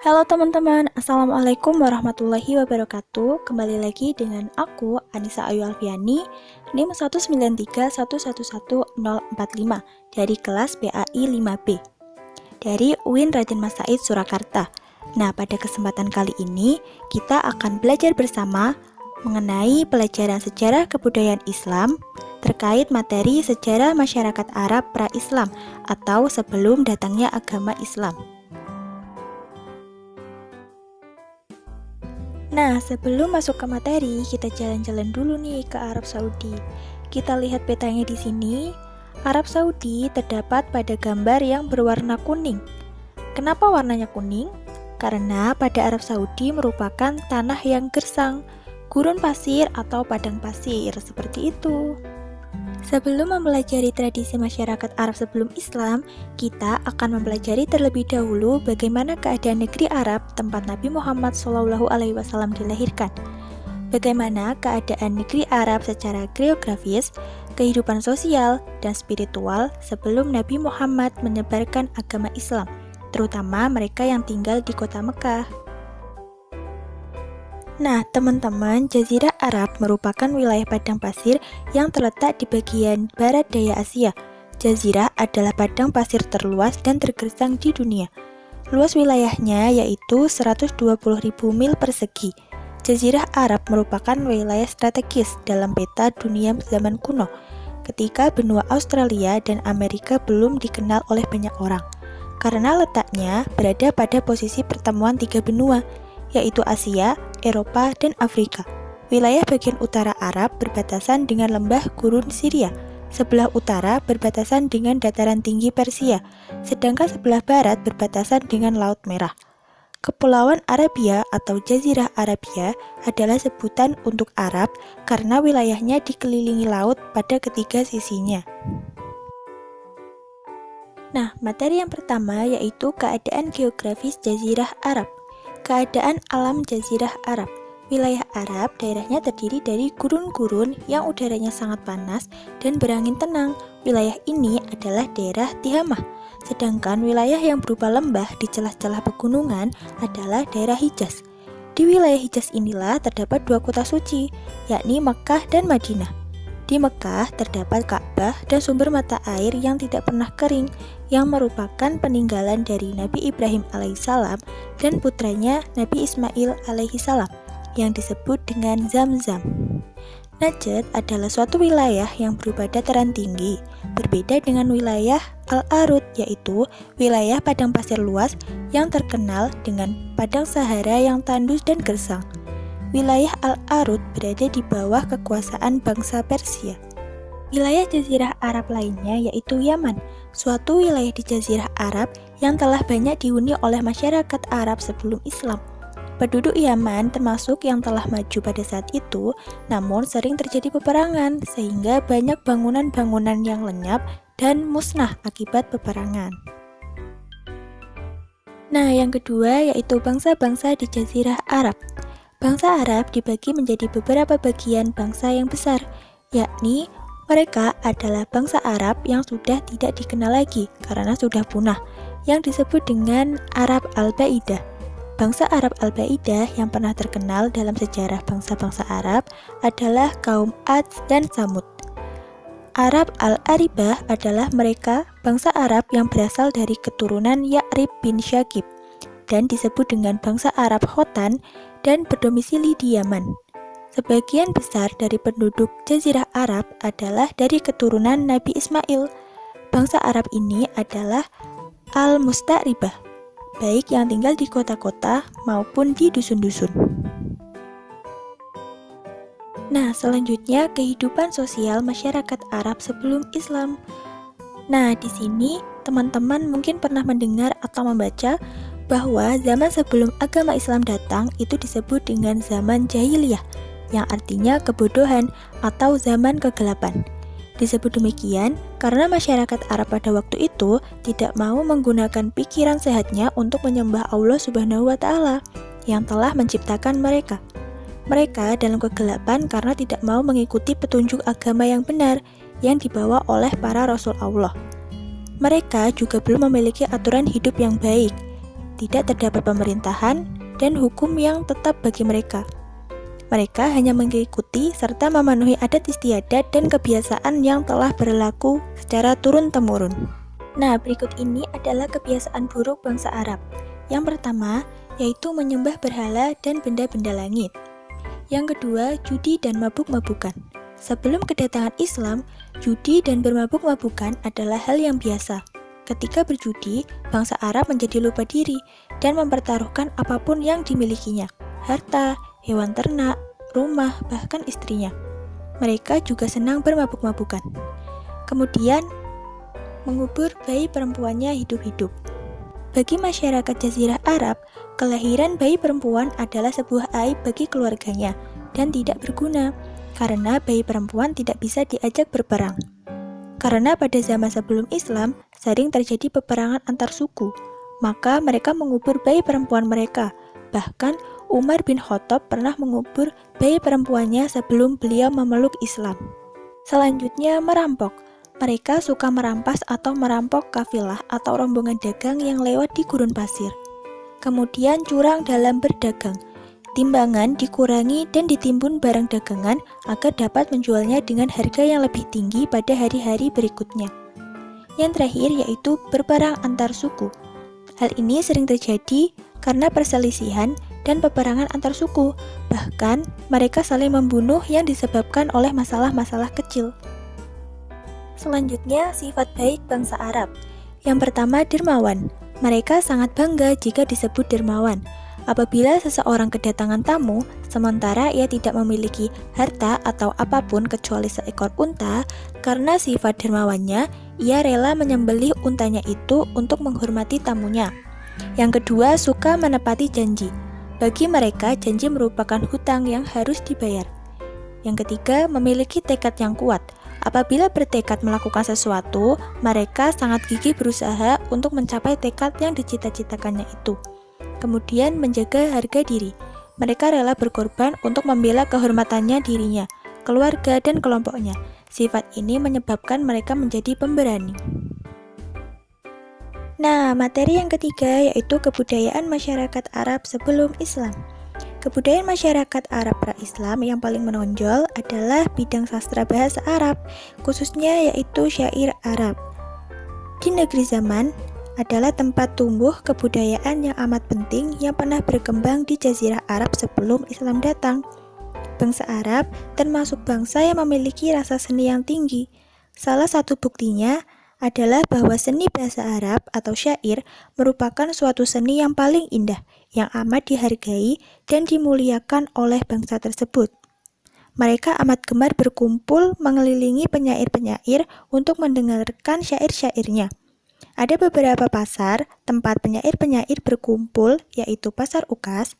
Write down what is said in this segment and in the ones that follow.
Halo teman-teman, Assalamualaikum warahmatullahi wabarakatuh. Kembali lagi dengan aku, Anissa Ayu Alfiani, NIM 193111045 dari kelas PAI 5B dari UIN Raden Mas Said Surakarta. Nah, pada kesempatan kali ini kita akan belajar bersama mengenai pelajaran sejarah kebudayaan Islam terkait materi sejarah masyarakat Arab pra-Islam atau sebelum datangnya agama Islam. Nah, sebelum masuk ke materi, kita jalan-jalan dulu nih ke Arab Saudi. Kita lihat petanya di sini. Arab Saudi terdapat pada gambar yang berwarna kuning. Kenapa warnanya kuning? Karena pada Arab Saudi merupakan tanah yang gersang, gurun pasir atau padang pasir, seperti itu. Sebelum mempelajari tradisi masyarakat Arab sebelum Islam, kita akan mempelajari terlebih dahulu bagaimana keadaan negeri Arab tempat Nabi Muhammad SAW dilahirkan. Bagaimana keadaan negeri Arab secara geografis, kehidupan sosial, dan spiritual sebelum Nabi Muhammad menyebarkan agama Islam, terutama mereka yang tinggal di kota Mekah. Nah, teman-teman, Jazirah Arab merupakan wilayah padang pasir yang terletak di bagian barat daya Asia. Jazirah adalah padang pasir terluas dan tergersang di dunia. Luas wilayahnya yaitu 120.000 mil persegi. Jazirah Arab merupakan wilayah strategis dalam peta dunia zaman kuno, ketika benua Australia dan Amerika belum dikenal oleh banyak orang, karena letaknya berada pada posisi pertemuan tiga benua, yaitu Asia, Eropa, dan Afrika. Wilayah bagian utara Arab berbatasan dengan lembah gurun Syria, sebelah utara berbatasan dengan dataran tinggi Persia, sedangkan sebelah barat berbatasan dengan Laut Merah. Kepulauan Arabia atau Jazirah Arabia adalah sebutan untuk Arab karena wilayahnya dikelilingi laut pada ketiga sisinya. Nah, materi yang pertama yaitu keadaan geografis Jazirah Arab. Keadaan alam Jazirah Arab. Wilayah Arab daerahnya terdiri dari gurun-gurun yang udaranya sangat panas dan berangin tenang. Wilayah ini adalah daerah Tihamah. Sedangkan wilayah yang berupa lembah di celah-celah pegunungan adalah daerah Hijaz. Di wilayah Hijaz inilah terdapat dua kota suci, yakni Mekkah dan Madinah. Di Mekkah terdapat Ka'bah dan sumber mata air yang tidak pernah kering, yang merupakan peninggalan dari Nabi Ibrahim alaihissalam dan putranya Nabi Ismail alaihissalam, yang disebut dengan Zamzam. Najd adalah suatu wilayah yang berupa dataran tinggi, berbeda dengan wilayah Al-Arud, yaitu wilayah padang pasir luas yang terkenal dengan padang Sahara yang tandus dan gersang. Wilayah Al-Arud berada di bawah kekuasaan bangsa Persia. Wilayah Jazirah Arab lainnya yaitu Yaman, suatu wilayah di Jazirah Arab yang telah banyak dihuni oleh masyarakat Arab sebelum Islam. Penduduk Yaman termasuk yang telah maju pada saat itu, namun sering terjadi peperangan sehingga banyak bangunan-bangunan yang lenyap dan musnah akibat peperangan. Nah, yang kedua yaitu bangsa-bangsa di Jazirah Arab. Bangsa Arab dibagi menjadi beberapa bagian bangsa yang besar, yakni mereka adalah bangsa Arab yang sudah tidak dikenal lagi karena sudah punah, yang disebut dengan Arab Al-Baidah. Bangsa Arab Al-Baidah yang pernah terkenal dalam sejarah bangsa-bangsa Arab adalah kaum Ad dan Samud. Arab Al-Aribah adalah mereka bangsa Arab yang berasal dari keturunan Ya'rib bin Syakib dan disebut dengan bangsa Arab Khotan dan berdomisili di Yaman. Sebagian besar dari penduduk Jazirah Arab adalah dari keturunan Nabi Ismail. Bangsa Arab ini adalah Al-Musta'ribah, baik yang tinggal di kota-kota maupun di dusun-dusun. Nah, selanjutnya kehidupan sosial masyarakat Arab sebelum Islam. Nah, di sini teman-teman mungkin pernah mendengar atau membaca bahwa zaman sebelum agama Islam datang itu disebut dengan zaman jahiliyah. yang artinya kebodohan atau zaman kegelapan. Disebut demikian karena masyarakat Arab pada waktu itu tidak mau menggunakan pikiran sehatnya untuk menyembah Allah Subhanahu wa Ta'ala yang telah menciptakan mereka. Mereka dalam kegelapan karena tidak mau mengikuti petunjuk agama yang benar yang dibawa oleh para Rasul Allah. Mereka juga belum memiliki aturan hidup yang baik, tidak terdapat pemerintahan dan hukum yang tetap bagi mereka. Mereka hanya mengikuti serta memenuhi adat istiadat dan kebiasaan yang telah berlaku secara turun-temurun. Nah, berikut ini adalah kebiasaan buruk bangsa Arab. Yang pertama, yaitu menyembah berhala dan benda-benda langit. Yang kedua, judi dan mabuk-mabukan. Sebelum kedatangan Islam, judi dan bermabuk-mabukan adalah hal yang biasa. Ketika berjudi, bangsa Arab menjadi lupa diri dan mempertaruhkan apapun yang dimilikinya, harta, hewan ternak, rumah, bahkan istrinya. Mereka juga senang bermabuk-mabukan. Kemudian, mengubur bayi perempuannya hidup-hidup. Bagi masyarakat Jazirah Arab, kelahiran bayi perempuan adalah sebuah aib bagi keluarganya dan tidak berguna, karena bayi perempuan tidak bisa diajak berperang. Karena pada zaman sebelum Islam, sering terjadi peperangan antar suku, maka mereka mengubur bayi perempuan mereka. Bahkan, Umar bin Khattab pernah mengubur bayi perempuannya sebelum beliau memeluk Islam. Selanjutnya, merampok. Mereka suka merampas atau merampok kafilah atau rombongan dagang yang lewat di gurun pasir. Kemudian curang dalam berdagang. Timbangan dikurangi dan ditimbun barang dagangan agar dapat menjualnya dengan harga yang lebih tinggi pada hari-hari berikutnya. Yang terakhir yaitu berperang antar suku. Hal ini sering terjadi karena perselisihan dan peperangan antar suku, bahkan mereka saling membunuh yang disebabkan oleh masalah-masalah kecil. Selanjutnya, sifat baik bangsa Arab. Yang pertama, dermawan. Mereka sangat bangga jika disebut dermawan. Apabila seseorang kedatangan tamu, sementara ia tidak memiliki harta atau apapun kecuali seekor unta, karena sifat dermawannya, ia rela menyembelih untanya itu untuk menghormati tamunya. Yang kedua, suka menepati janji. Bagi mereka, janji merupakan hutang yang harus dibayar. Yang ketiga, memiliki tekad yang kuat. Apabila bertekad melakukan sesuatu, mereka sangat gigih berusaha untuk mencapai tekad yang dicita-citakannya itu. Kemudian, menjaga harga diri. Mereka rela berkorban untuk membela kehormatannya dirinya, keluarga, dan kelompoknya. Sifat ini menyebabkan mereka menjadi pemberani. Nah, materi yang ketiga yaitu kebudayaan masyarakat Arab sebelum Islam. Kebudayaan masyarakat Arab pra-Islam yang paling menonjol adalah bidang sastra bahasa Arab, khususnya yaitu syair Arab. Di negeri zaman adalah tempat tumbuh kebudayaan yang amat penting yang pernah berkembang di Jazirah Arab sebelum Islam datang. Bangsa Arab termasuk bangsa yang memiliki rasa seni yang tinggi. Salah satu buktinya adalah bahwa seni bahasa Arab atau syair merupakan suatu seni yang paling indah, yang amat dihargai dan dimuliakan oleh bangsa tersebut. Mereka amat gemar berkumpul mengelilingi penyair-penyair untuk mendengarkan syair-syairnya. Ada beberapa pasar tempat penyair-penyair berkumpul, yaitu Pasar Ukas,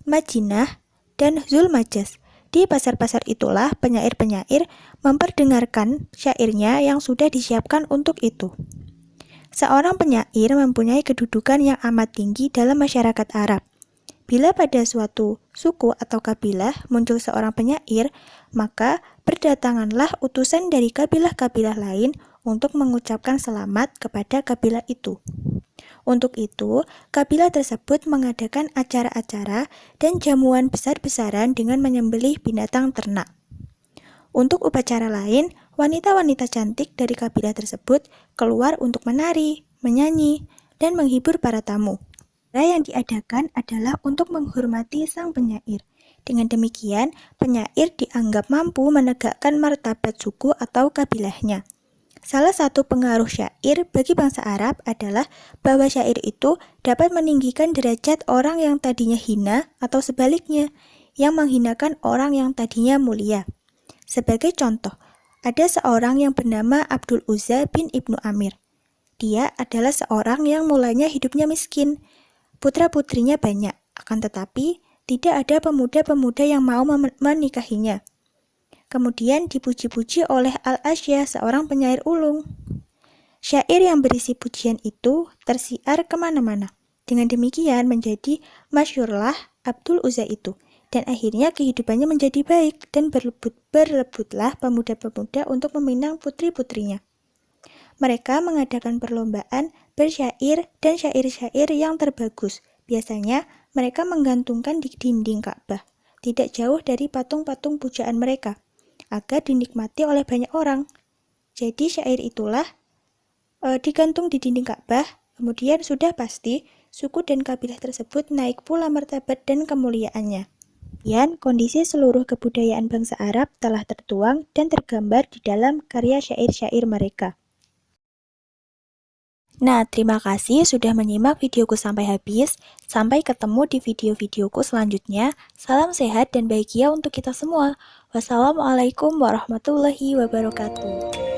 Madinah, dan Zulmajas. Di pasar-pasar itulah penyair-penyair memperdengarkan syairnya yang sudah disiapkan untuk itu. Seorang penyair mempunyai kedudukan yang amat tinggi dalam masyarakat Arab. Bila pada suatu suku atau kabilah muncul seorang penyair, maka berdatanganlah utusan dari kabilah-kabilah lain untuk mengucapkan selamat kepada kabilah itu. Untuk itu, kabilah tersebut mengadakan acara-acara dan jamuan besar-besaran dengan menyembelih binatang ternak. Untuk upacara lain, wanita-wanita cantik dari kabilah tersebut keluar untuk menari, menyanyi, dan menghibur para tamu. Cara yang diadakan adalah untuk menghormati sang penyair. Dengan demikian, penyair dianggap mampu menegakkan martabat suku atau kabilahnya. Salah satu pengaruh syair bagi bangsa Arab adalah bahwa syair itu dapat meninggikan derajat orang yang tadinya hina atau sebaliknya, yang menghinakan orang yang tadinya mulia. Sebagai contoh, ada seorang yang bernama Abdul Uzza bin Ibnu Amir. Dia adalah seorang yang mulanya hidupnya miskin. Putra-putrinya banyak, akan tetapi tidak ada pemuda-pemuda yang mau menikahinya. Kemudian dipuji-puji oleh Al-Asya, seorang penyair ulung. Syair yang berisi pujian itu tersiar kemana-mana. Dengan demikian menjadi masyhurlah Abdul Uzza itu. Dan akhirnya kehidupannya menjadi baik dan berlebutlah pemuda-pemuda untuk meminang putri-putrinya. Mereka mengadakan perlombaan bersyair dan syair-syair yang terbagus. Biasanya mereka menggantungkan di dinding Ka'bah, tidak jauh dari patung-patung pujaan mereka, agar dinikmati oleh banyak orang. Jadi syair itulah digantung di dinding Ka'bah, kemudian sudah pasti suku dan kabilah tersebut naik pula martabat dan kemuliaannya. Kemudian, kondisi seluruh kebudayaan bangsa Arab telah tertuang dan tergambar di dalam karya syair-syair mereka. Nah, terima kasih sudah menyimak videoku sampai habis. Sampai ketemu di video-videoku selanjutnya. Salam sehat dan bahagia untuk kita semua. Wassalamualaikum warahmatullahi wabarakatuh.